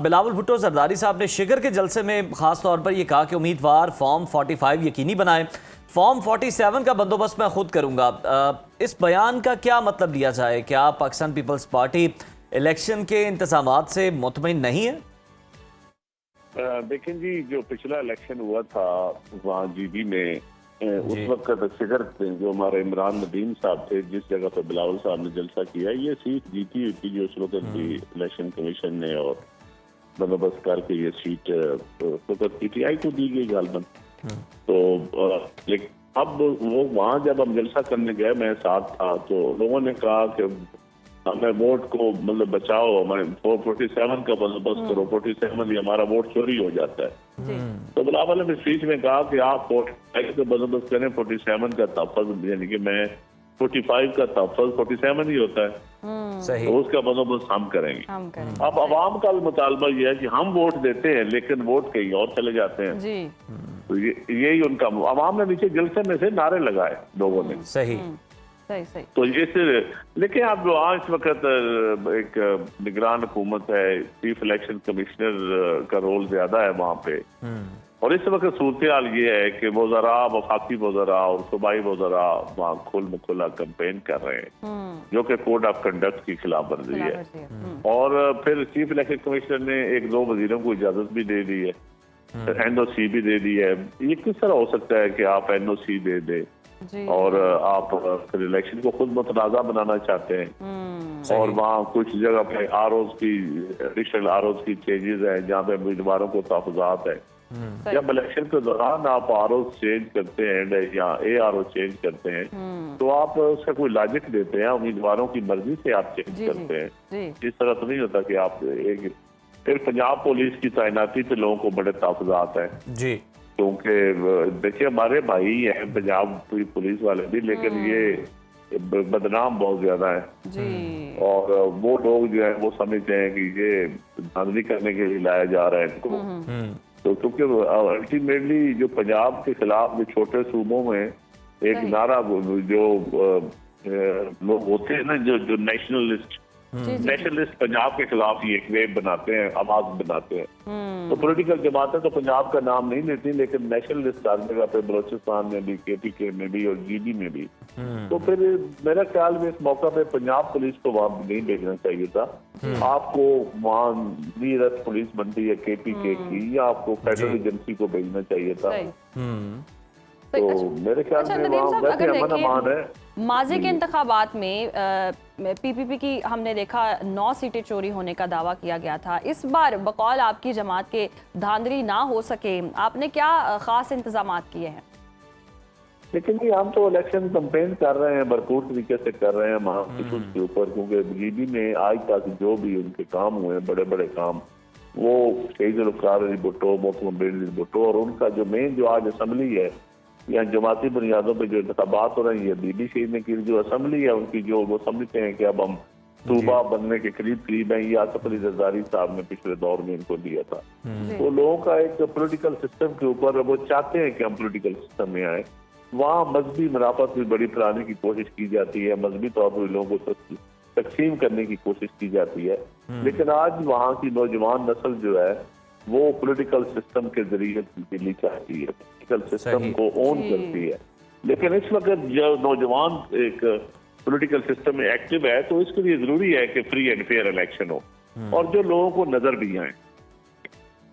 बिलावल भुट्टो जरदारी साहब ने शिगर के जलसे में खास तौर पर यह कहा कि उम्मीदवार फॉर्म 45 यकीनी बनाए, फॉर्म 47 का बंदोबस्त मैं खुद करूंगा। इस बयान का क्या मतलब लिया जाए? क्या पाकिस्तान पीपल्स पार्टी इलेक्शन के इंतजामात से मुतमईन नहीं है? देखें जी, जो पिछला इलेक्शन हुआ था वहाँ जीबी में, उस वक्त शिगर जो हमारे इमरान नदीम साहब थे, जिस जगह पर बिलावल साहब ने जलसा किया, ये सीट जीती हुई थी जो उस वक्त भी इलेक्शन कमीशन ने और बंदोबस्त करके ये सीट पीटीआई को दी गई गालबन। तो लेकिन अब वो वहाँ जब हम जलसा करने गए, मैं साथ था, तो लोगों ने कहा कि हमें वोट को मतलब बचाओ, हमारे 47 का बंदोबस्त करो, 47 ही हमारा वोट चोरी हो जाता है। तो बिलावल ने स्पीच में कहा कि आप 45 का बंदोबस्त करें, 47 का तहफ़्फ़ुज़, यानी कि मैं 45 का तहफ़्फ़ुज़ 47 ही होता है, सही। तो उसका बंदोबस्त हम करेंगे। अब अवाम का मुतालबा यह है कि हम वोट देते हैं लेकिन वोट कहीं और चले जाते हैं जी। तो यही उनका, अवाम ने नीचे जलसे में से नारे लगाए लोगों ने। सही सही सही। तो इससे लेकिन आप जो आज इस वक्त एक निगरान हुकूमत है, चीफ इलेक्शन कमिश्नर का रोल ज्यादा है वहाँ पे, और इस वक्त सूरत हाल ये है कि वज़रा, वफाकी वज़रा और सूबाई वज़रा वहाँ खुला कैंपेन कर रहे हैं, जो कि कोड ऑफ कंडक्ट की खिलाफ वर्जी है। और फिर चीफ इलेक्शन कमिश्नर ने 1-2 वजीरों को इजाजत भी दे दी है, NOC भी दे दी है। ये किस तरह हो सकता है कि आप NOC दे दे और आप फिर इलेक्शन को खुद मुतनाज़ा बनाना चाहते हैं? और वहाँ कुछ जगह पे आरओज की, एडिशनल आरओज की चेंजेस है जहाँ पे उम्मीदवारों को तहफ़्फ़ुज़ात है। जब इलेक्शन के दौरान आप आरओज चेंज करते हैं या ARO चेंज करते हैं, तो आप उसका कोई लॉजिक देते हैं, उम्मीदवारों की मर्जी से आप चेंज करते हैं। इस तरह तो नहीं होता कि आप एक। फिर पंजाब पुलिस की तैनाती पे लोगों को बड़े तहफ़्फ़ुज़ात हैं जी, क्योंकि देखिए हमारे भाई हैं पंजाब पुलिस वाले भी, लेकिन ये बदनाम बहुत ज्यादा है जी। और वो लोग जो है वो समझते हैं कि ये धांधली करने के लिए लाया जा रहा है इनको। तो क्योंकि अल्टीमेटली जो पंजाब के खिलाफ जो छोटे सूबों में एक नारा जो लोग होते हैं ना, जो नेशनलिस्ट पंजाब के खिलाफ ही एक वेव बनाते हैं, आवाज बनाते हैं। तो पॉलिटिकल जमातें तो पंजाब का नाम नहीं लेती, लेकिन नेशनलिस्ट हर जगह पे, बलोचिस्तान में भी, KPK में भी और GB में भी। तो फिर मेरा ख्याल में इस मौका पे पंजाब पुलिस को वहां नहीं भेजना चाहिए था। आपको वहाँ नीरत पुलिस बनती है KPK की, या आपको फेडरल एजेंसी को भेजना चाहिए था। तो मेरे ख्याल में वहाँ वैसे अमन अमान है। माजी के इंतखाबात में PPP की हमने देखा 9 सीटें चोरी होने का दावा किया गया था। इस बार बकौल आपकी जमात के धांधली ना हो सके, आपने क्या खास इंतजामात किए हैं? लेकिन जी हम तो इलेक्शन कैंपेन कर रहे हैं, भरपूर तरीके से कर रहे हैं महापुरुष के ऊपर, क्योंकि GB में आज तक जो भी उनके काम हुए बड़े बड़े काम, वो शहीद ज़ुल्फ़िकार अली भुट्टो, मोहतरम अली भुट्टो, और उनका जो मेन जो आज असम्बली है या जमाती बुनियादों पे जो इंतखाबात हो रही है, बीबी शहीद ने की जो असम्बली है उनकी, जो वो समझते हैं कि अब हम सूबा बनने के करीब हैं, ये आसिफ अली जरदारी साहब ने पिछले दौर में इनको दिया था। तो लोगों का एक पॉलिटिकल सिस्टम के ऊपर वो चाहते हैं कि हम पॉलिटिकल सिस्टम में आए। वहाँ मजहबी मुनाफत भी बड़ी फैलाने की कोशिश की जाती है, मजहबी तौर पर लोगों को तकसीम करने की कोशिश की जाती है। लेकिन आज वहाँ की नौजवान नस्ल जो है वो पॉलिटिकल सिस्टम के जरिए तब्दीली चाहती है, पॉलिटिकल सिस्टम को ओन करती है। लेकिन इस वक्त जो नौजवान एक पॉलिटिकल सिस्टम में एक्टिव है, तो इसके लिए जरूरी है कि फ्री एंड फेयर इलेक्शन हो और जो लोगों को नजर भी आए।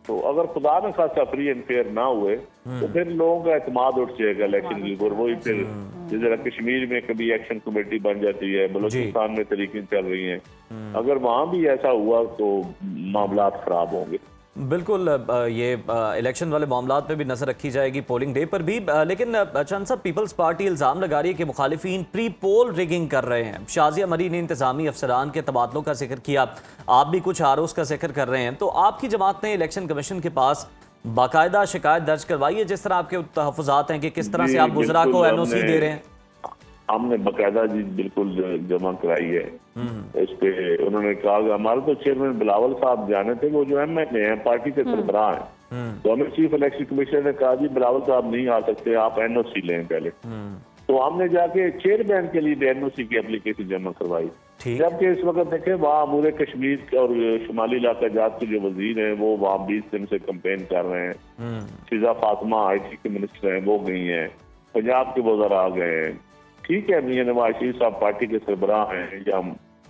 तो अगर खुदा न खासा फ्री एंड फेयर ना हुए तो फिर लोगों का एतमाद उठ जाएगा इलेक्शन के ऊपर। वही फिर जिस तरह कश्मीर में कभी एक्शन कमेटी बन जाती है, बलूचिस्तान में तरीकें चल रही हैं, अगर वहां भी ऐसा हुआ तो मामला खराब होंगे। बिल्कुल, ये इलेक्शन वाले मामला पे भी नज़र रखी जाएगी, पोलिंग डे पर भी। लेकिन चंद साहब, पीपल्स पार्टी इल्ज़ाम लगा रही है कि मुखालिफिन प्री पोल रिगिंग कर रहे हैं। शाजिया मरी ने इंतजामी अफसरान के तबादलों का जिक्र किया, आप भी कुछ आरोज का जिक्र कर रहे हैं। तो आपकी जमात ने इलेक्शन कमीशन के पास बाकायदा शिकायत दर्ज करवाई है, जिस तरह आपके तहफ़्फ़ुज़ात हैं कि किस तरह से आप गुजरा को NOC दे रहे हैं? हमने बाकायदा जी बिल्कुल जमा कराई है इस पे। उन्होंने कहा कि हमारे तो चेयरमैन बिलावल साहब जाने थे, वो जो MLA हैं, पार्टी के सरबराह हैं, तो हमें चीफ इलेक्शन कमिश्नर ने कहा जी बिलावल साहब नहीं आ सकते, आप NOC लें पहले। तो हमने जाके चेयरमैन के लिए NOC की एप्लीकेशन जमा करवाई। ठीक। जबकि इस वक्त देखें वहाँ अमूर कश्मीर और शुमाली इलाका जात के जो वजीर हैं वो वहाँ 20 दिन से कंपेन कर रहे हैं। फिजा फातिमा IT के मिनिस्टर हैं, वो गई हैं। पंजाब के वज़रा आ गए हैं। ठीक है, मियां नवाज शरीफ साहब पार्टी के सरबराह हैं या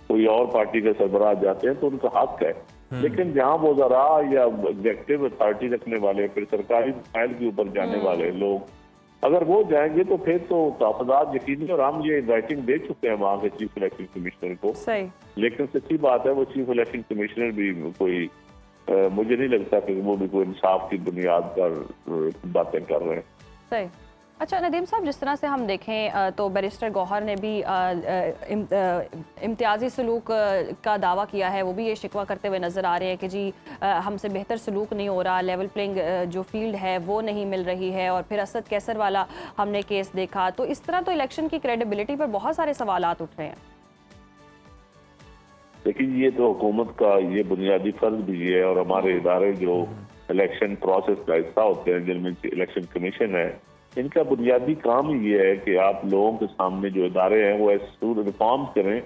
कोई और पार्टी के सरबराह जाते हैं तो उनका हक है, लेकिन जहाँ वज़रा या एग्जेक्टिव अथॉरिटी रखने वाले, फिर सरकारी फाइल के ऊपर जाने वाले लोग अगर वो जाएंगे तो फिर तो तहफ़्फ़ुज़ात यकीनी, और हम ये राइटिंग दे चुके हैं वहाँ के चीफ इलेक्शन कमिश्नर को। सही। लेकिन सच्ची बात है वो चीफ इलेक्शन कमिश्नर भी कोई मुझे नहीं लगता कि वो भी कोई इंसाफ की बुनियाद पर बातें कर रहे हैं। सही। अच्छा नदीम साहब, जिस तरह से हम देखें तो बैरिस्टर गौहर ने भी इम्तियाजी सलूक का दावा किया है। वो भी ये शिकवा करते हुए नज़र आ रहे हैं कि जी हमसे बेहतर सलूक नहीं हो रहा, लेवल प्लेइंग जो फील्ड है वो नहीं मिल रही है। और फिर असद कैसर वाला हमने केस देखा, तो इस तरह तो इलेक्शन की क्रेडिबिलिटी पर बहुत सारे सवालात उठ रहे हैं। लेकिन ये तो हुकूमत का ये बुनियादी फर्ज भी है, और हमारे इदारे जो इलेक्शन प्रोसेस का हिस्सा होते हैं जिनमें इलेक्शन कमीशन है, इनका बुनियादी काम ही ये है कि आप लोगों के सामने जो इदारे हैं वो ऐसे रिफॉर्म्स करें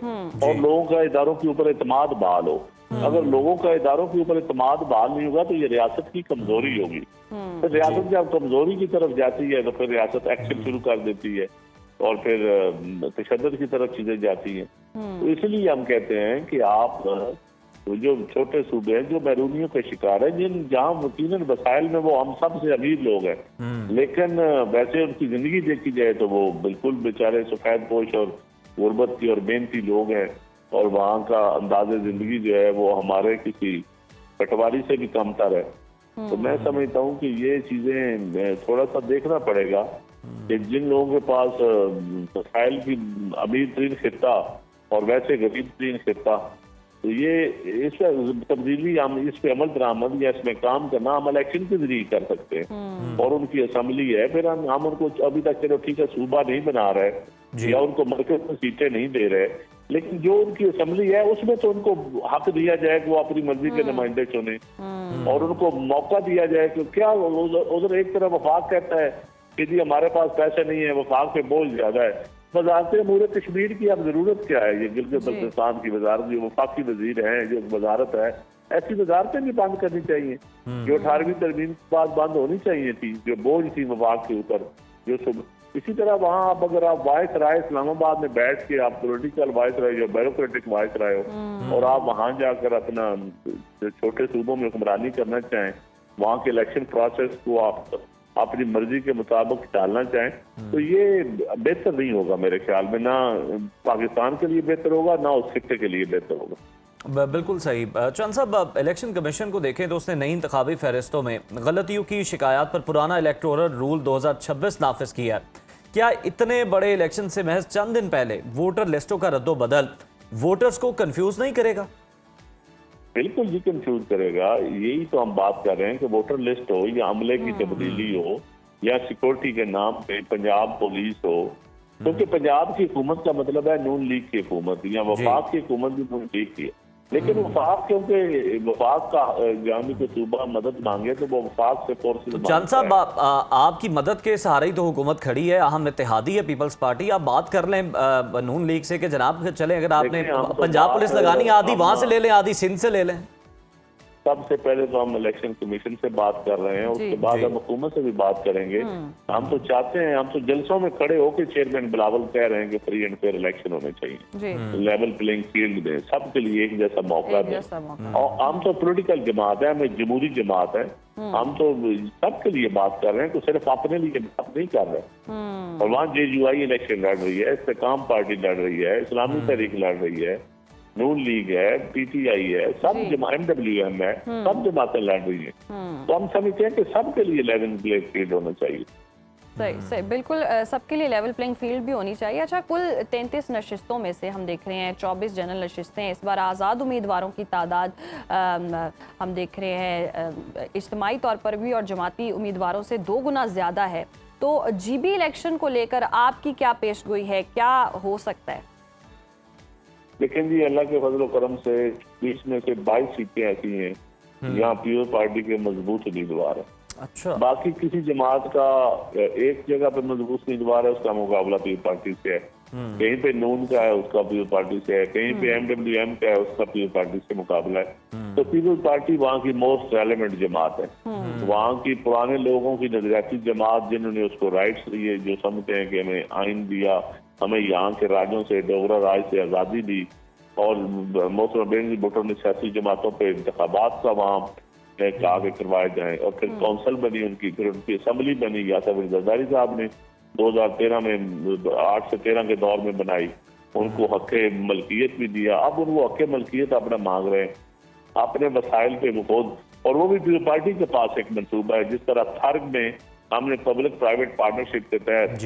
और लोगों का इदारों के ऊपर एतमाद बहाल हो। अगर लोगों का इदारों के ऊपर एतमाद बहाल नहीं होगा तो ये रियासत की कमजोरी होगी। तो रियासत जब कमजोरी की तरफ जाती है तो फिर रियासत एक्शन शुरू कर देती है और फिर तशद्दुद की तरफ चीजें जाती हैं। तो इसलिए हम कहते हैं कि आप जो छोटे सूबे हैं जो बैरूनियों के शिकार हैं, जिन जहाँ यकीनन वसाइल में वो हम सबसे अमीर लोग हैं, लेकिन वैसे उनकी जिंदगी देखी जाए तो वो बिल्कुल बेचारे सफेद पोश और गुर्बत की और मेहनती लोग हैं, और वहाँ का अंदाजे जिंदगी जो है वो हमारे किसी पटवारी से भी कमतर है। तो मैं समझता हूँ कि ये चीजें थोड़ा सा देखना पड़ेगा कि जिन लोगों के पास वसाइल की अमीर तरीन खिता और वैसे गरीब तरीन खिता, तो ये इस तब्दीली हम इस पे अमल दरामद या इसमें काम करना हम इलेक्शन के जरिए कर सकते हैं। और उनकी असम्बली है, फिर हम उनको अभी तक चलो ठीक है सूबा नहीं बना रहे या उनको मरकज में सीटें नहीं दे रहे, लेकिन जो उनकी असम्बली है उसमें तो उनको हक दिया जाए कि वो अपनी मर्जी के नुमाइंदे चुने और उनको मौका दिया जाए कि क्या उधर एक तरफ वफाक कहता है कि जी हमारे पास पैसे नहीं है, वफाक पे बोझ ज्यादा है। वजारत अमूर कश्मीर की अब जरूरत क्या है? ये गिलगित बल्तिस्तान की वजारत जो वफाकी वजीर है, जो वजारत है, ऐसी वजारतें भी बंद करनी चाहिए जो 18वीं तरमीम के बाद बंद होनी चाहिए थी, जो बोझ थी वफाक के ऊपर। जो इसी तरह वहाँ आप अगर आप वाइस राय इस्लामाबाद में बैठ के आप पॉलिटिकल वाइस राय या ब्यूरोक्रेटिक वाइस राय हो और आप वहाँ जाकर अपना छोटे सूबों में हुक्मरानी करना चाहें, वहाँ के इलेक्शन प्रोसेस को आप अपनी मर्जी के मुताबिक डालना चाहें, तो ये बेहतर नहीं होगा मेरे ख्याल में। ना पाकिस्तान के लिए बेहतर होगा, ना उस खित्ते के लिए बेहतर होगा। बिल्कुल सही। चंद साहब, इलेक्शन कमीशन को देखें तो उसने नई इंतखाबी फहरिस्तों में गलतियों की शिकायत पर पुराना इलेक्टोरल रूल 2026 नाफिज किया है। क्या इतने बड़े इलेक्शन से महज चंद दिन पहले वोटर लिस्टों का रद्दोबदल वोटर्स को कंफ्यूज नहीं करेगा? बिल्कुल जी कंफ्यूज करेगा। यही तो हम बात कर रहे हैं कि वोटर लिस्ट हो या अमले की तब्दीली हो या सिक्योरिटी के नाम पे पंजाब पुलिस हो, क्योंकि पंजाब की हुकूमत का मतलब है नून लीग की हुकूमत या वफाक की हुकूमत भी नून लीग की है। लेकिन वफाक, क्योंकि वफाक का जामी को सूबा मदद मांगे तो वो वफाक से फोर्सेस। चांद साहब, आपकी मदद के सहारे ही तो हुकूमत खड़ी है, अहम इत्तेहादी है पीपल्स पार्टी। आप बात कर लें नून लीग से कि जनाब चले, अगर आपने पंजाब पुलिस लगानी आधी वहां से ले लें, आधी सिंध से ले लें। सबसे पहले तो हम इलेक्शन कमीशन से बात कर रहे हैं, उसके बाद हम हुकूमत से भी बात करेंगे। हम तो चाहते हैं, हम तो जलसों में खड़े होकर चेयरमैन बिलावल कह रहे हैं कि फ्री एंड फेयर इलेक्शन होने चाहिए, लेवल प्लेइंग फील्ड दें, सबके लिए एक जैसा मौका दें। और हम तो पॉलिटिकल जमात है, हमें जमहूरी जमात है, हम तो सबके लिए बात कर रहे हैं, तो सिर्फ अपने लिए बात नहीं कर रहे। और वहाँ JUI इलेक्शन लड़ रही है, इस्तेकाम पार्टी लड़ रही है, इस्लामी तहरीक लड़ रही है, नून लीग है, PTI है, सब MWM है, सब जमातें लड़ रही है। तो हम समझते हैं कि सबके लिए लेवल प्लेइंग फील्ड होना चाहिए। सही सही, बिल्कुल सबके लिए लेवल प्लेइंग फील्ड भी होनी चाहिए। अच्छा, कुल 33 नशिस्तों में से हम देख रहे हैं 24 जनरल नशिस्तें। इस बार आज़ाद उम्मीदवारों की तादाद हम देख रहे हैं इज्तिमाई तौर पर भी और जमाती उम्मीदवारों से 2 गुना ज़्यादा है। तो GB इलेक्शन को लेकर आपकी क्या पेशगोई है, क्या हो सकता है? लेकिन जी अल्लाह के फजल करम से 20 में से 22 सीटें ऐसी हैं यहाँ पीपल्स पार्टी के मजबूत उम्मीदवार है। अच्छा, बाकी किसी जमात का एक जगह पे मजबूत उम्मीदवार है, उसका मुकाबला पीपल्स पार्टी से है। कहीं पे नून का है उसका पीपल्स पार्टी से है, कहीं पे MWM का है उसका पीपल्स पार्टी से मुकाबला है। तो पीपल्स पार्टी वहाँ की मोस्ट रेलेवेंट जमात है, वहाँ की पुराने लोगों की नजरियाती जमात जिन्होंने उसको राइट्स दिए, जो समझते हैं कि हमें आइन दिया, हमें यहाँ के राजों से, डोगरा राज से आज़ादी दी, और मोहतरम बेनजीर भुट्टो ने सियासी जमातों पर इंतखाबात का वहाँ कहा के करवाए जाए, और फिर कौंसल बनी उनकी, फिर उनकी असम्बली बनी, यासर जरदारी साहब ने 2013 में 8 से 13 के दौर में बनाई, उनको हक़ मलकियत भी दिया। अब उनको हक़ मलकियत अपना मांग रहे हैं अपने वसाइल पे खुद, और वो भी पीपल्स पार्टी के पास एक मंसूबा है। जिस तरह थर्ग में हमने पब्लिक प्राइवेट पार्टनरशिप के तहत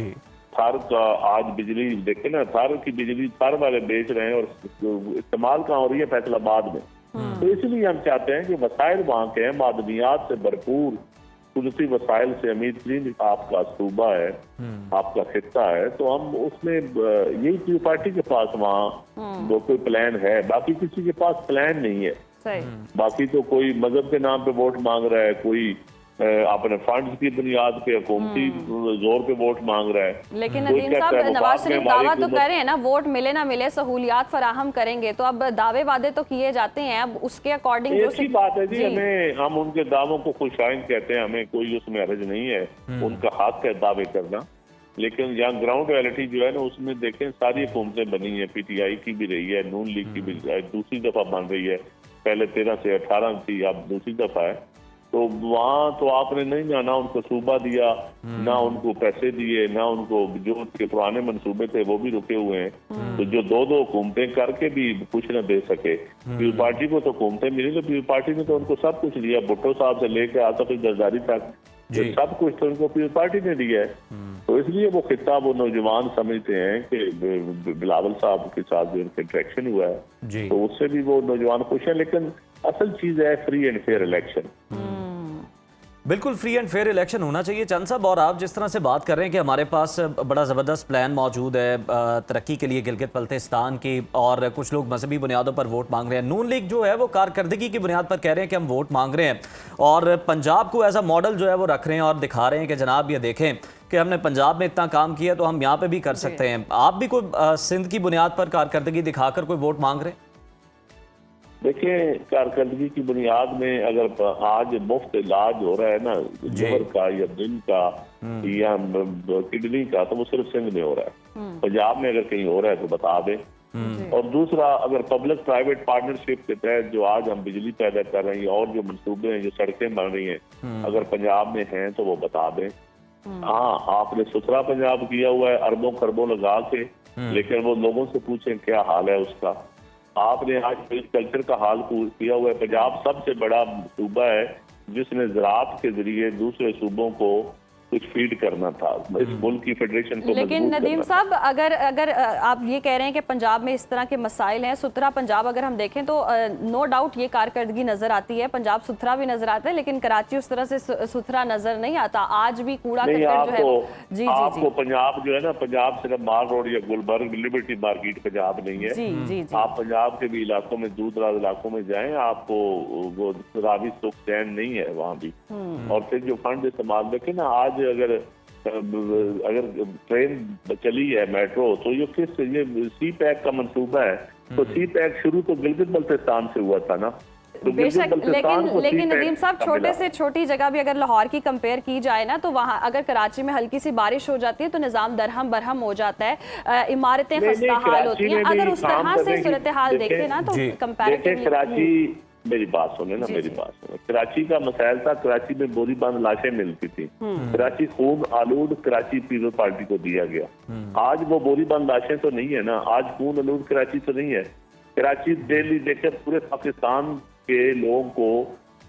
थर्ग का आज बिजली देखे ना, थर्ग की बिजली थर्ग वाले बेच रहे हैं और इस्तेमाल कहाँ हो रही है, फैसलाबाद में। तो इसलिए हम चाहते हैं कि वसाइल वहाँ के हैं, मादनियात से भरपूर, कुदरती वसाइल से अमीर तरीन आपका सूबा है, आपका खित्ता है, तो हम उसमें यही पीपल्स पार्टी के पास वहाँ वो कोई प्लान है, बाकी किसी के पास प्लान नहीं है। बाकी तो कोई मजहब के नाम पे वोट मांग रहा है, कोई अपने फंड्स की बुनियाद पे हुकूमती जोर पे वोट मांग रहा है। लेकिन नदीम साहब, नवाज शरीफ दावा तो कर रहे हैं ना, वोट मिले ना मिले सहूलियात फराहम करेंगे, तो अब दावे वादे तो किए जाते हैं, अब उसके अकॉर्डिंग जो ऐसी बात है जी, हम उनके दावों को खुशाइन कहते हैं, हमें कोई उसमें हर्ज नहीं है, उनका हक है दावे करना। लेकिन यहाँ ग्राउंड रियलिटी जो है ना, उसमें देखें सारी हुकूमतें बनी है, PTI की भी रही है, नून लीग की भी दूसरी दफा बन रही है, पहले 13 से 18 थी, अब दूसरी दफा है। तो वहाँ तो आपने नहीं ना उनको सूबा दिया, ना उनको पैसे दिए, ना उनको जो उनके पुराने मंसूबे थे वो भी रुके हुए हैं। तो जो दो हुकूमतें करके भी कुछ न दे सके, पीपल्स पार्टी को तो हुकूमतें मिली, तो पीपल्स पार्टी ने तो उनको सब कुछ दिया, भुट्टो साहब से लेकर आसिफ जरदारी तक सब कुछ तो उनको पीपल्स पार्टी ने दिया है। तो इसलिए वो खिताब वो नौजवान समझते हैं कि बिलावल साहब के साथ जो उनका इंटरेक्शन हुआ है तो उससे भी वो नौजवान खुश है। लेकिन असल चीज है फ्री एंड फेयर इलेक्शन। बिल्कुल फ्री एंड फेयर इलेक्शन होना चाहिए। चंद साहब, और आप जिस तरह से बात कर रहे हैं कि हमारे पास बड़ा ज़बरदस्त प्लान मौजूद है तरक्की के लिए गिलगित बल्तिस्तान की, और कुछ लोग मजहबी बुनियादों पर वोट मांग रहे हैं। नून लीग जो है वो कारकर्दगी की बुनियाद पर कह रहे हैं कि हम वोट मांग रहे हैं, और पंजाब को एज अ मॉडल जो है वो रख रहे हैं और दिखा रहे हैं कि जनाब ये देखें कि हमने पंजाब में इतना काम किया तो हम यहाँ पे भी कर सकते हैं। आप भी कोई सिंध की बुनियाद पर कारकर्दगी दिखाकर कोई वोट मांग रहे हैं? देखिए, कारकर्दगी की बुनियाद में अगर आज मुफ्त इलाज हो रहा है ना लिवर का या दिल का या किडनी का, तो वो सिर्फ सिंध में हो रहा है। पंजाब में अगर कहीं हो रहा है तो बता दें। और दूसरा, अगर पब्लिक प्राइवेट पार्टनरशिप के तहत जो आज हम बिजली पैदा कर रहे हैं और जो मंसूबे हैं, जो सड़कें बन रही हैं, अगर पंजाब में हैं तो वो बता दें। हाँ, आपने सुथरा पंजाब किया हुआ है अरबों खरबों लगा के, लेकिन वो लोगों से पूछें क्या हाल है उसका। आपने आज कल्चर का हाल किया हुआ है। पंजाब सबसे बड़ा सूबा है जिसने ज़राअत के जरिए दूसरे सूबों को कुछ फीड करना था, इस मुल्क की फेडरेशन को। लेकिन नदीम साहब, अगर आप ये कह रहे हैं कि पंजाब में इस तरह के मसाइल हैं, सुथरा पंजाब अगर हम देखें तो नो डाउट ये कारकर्दगी नजर आती है, पंजाब सुथरा भी नजर आता है, लेकिन कराची उस तरह से सुथरा नजर नहीं आता। आज भी कूड़ा करकट जो है आपको पंजाब जो है ना, पंजाब सिर्फ माल रोड या गुलबर्ग लिबर्टी मार्केट पंजाब नहीं है। आप पंजाब के भी इलाकों में, दूर दराज इलाकों में जाएं, आपको वो रावी सुख चैन नहीं है वहाँ भी। और फिर जो फंड इस्तेमाल देखें ना, आज अगर ट्रेन चली है मेट्रो, तो ये सी पैक का मंसूबा है, तो सी पैक शुरू तो गिलगित बल्तिस्तान से हुआ था ना। तो बेशक, लेकिन नदीम साहब, छोटे से छोटी जगह भी अगर लाहौर की कंपेयर की जाए ना, तो वहाँ अगर कराची में हल्की सी बारिश हो जाती है तो निजाम दरहम बरहम हो जाता है, इमारतें खस्ता हाल होती हैं। अगर उस तरह से सूरत हाल देखें ना तो कंपैरेटिवली कराची, मेरी बात सुने ना, मेरी बात सुने। कराची का मसाइल था, कराची में बोरी बंद लाशें मिलती थी, कराची खून आलूद कराची पीपल्स पार्टी को दिया गया। आज वो बोरी बंद लाशें तो नहीं है ना, आज खून आलूद कराची तो नहीं है। कराची डेली देखे पूरे पाकिस्तान के लोगों को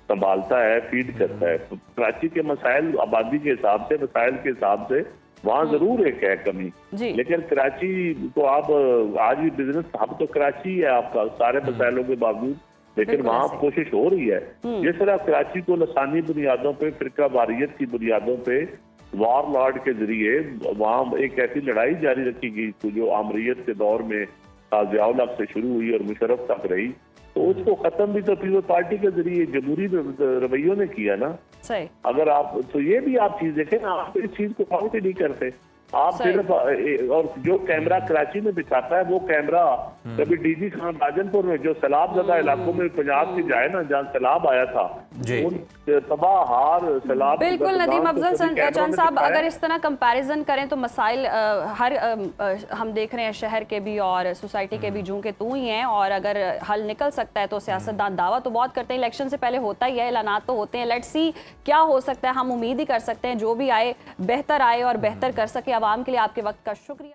संभालता है, फीड करता है। तो कराची के मसाइल आबादी के हिसाब से, मसाइल के हिसाब से वहाँ जरूर एक है कमी, लेकिन कराची को आप आज भी बिजनेस हब तो कराची है आपका, सारे मसाइलों के बावजूद, लेकिन वहाँ कोशिश हो रही है। जिस तरह कराची को लसानी बुनियादों पे, फिरका वारियत की बुनियादों पे, वार लॉर्ड के जरिए वहाँ एक ऐसी लड़ाई जारी रखी गई जो आमरीयत के दौर में ज़ियाउल हक से शुरू हुई और मुशर्रफ तक रही, तो उसको खत्म भी तो पीपल्स पार्टी के जरिए जमहूरी रवैयों ने किया ना। सही। अगर आप तो ये भी आप चीज देखें ना, आप इस चीज को काउंट ही नहीं करते। आप सही। सिर्फ और जो कैमरा कराची में बिछाता है वो कैमरा कभी डीजी खान राजनपुर में जो सैलाब ज़दा इलाकों में पंजाब से जाए ना, जहाँ सैलाब आया था, जी। उन तबाह हार सैलाब बिल्कुल के नदीम दौरान तो अफजल कभी कैमरा चंद में साहब, दिखाया। अगर इस तरह कंपैरिजन करें तो मसाइल हम देख रहे हैं शहर के भी और सोसाइटी के भी जूं के तू ही हैं, और अगर हल निकल सकता है तो सियासतदान दावा तो बहुत करते हैं, इलेक्शन से पहले होता ही है, ऐलानात तो होते हैं, लेट्स सी क्या हो सकता है। हम उम्मीद ही कर सकते हैं जो भी आए बेहतर आए और बेहतर कर सके। आवाम के लिए आपके वक्त का शुक्रिया।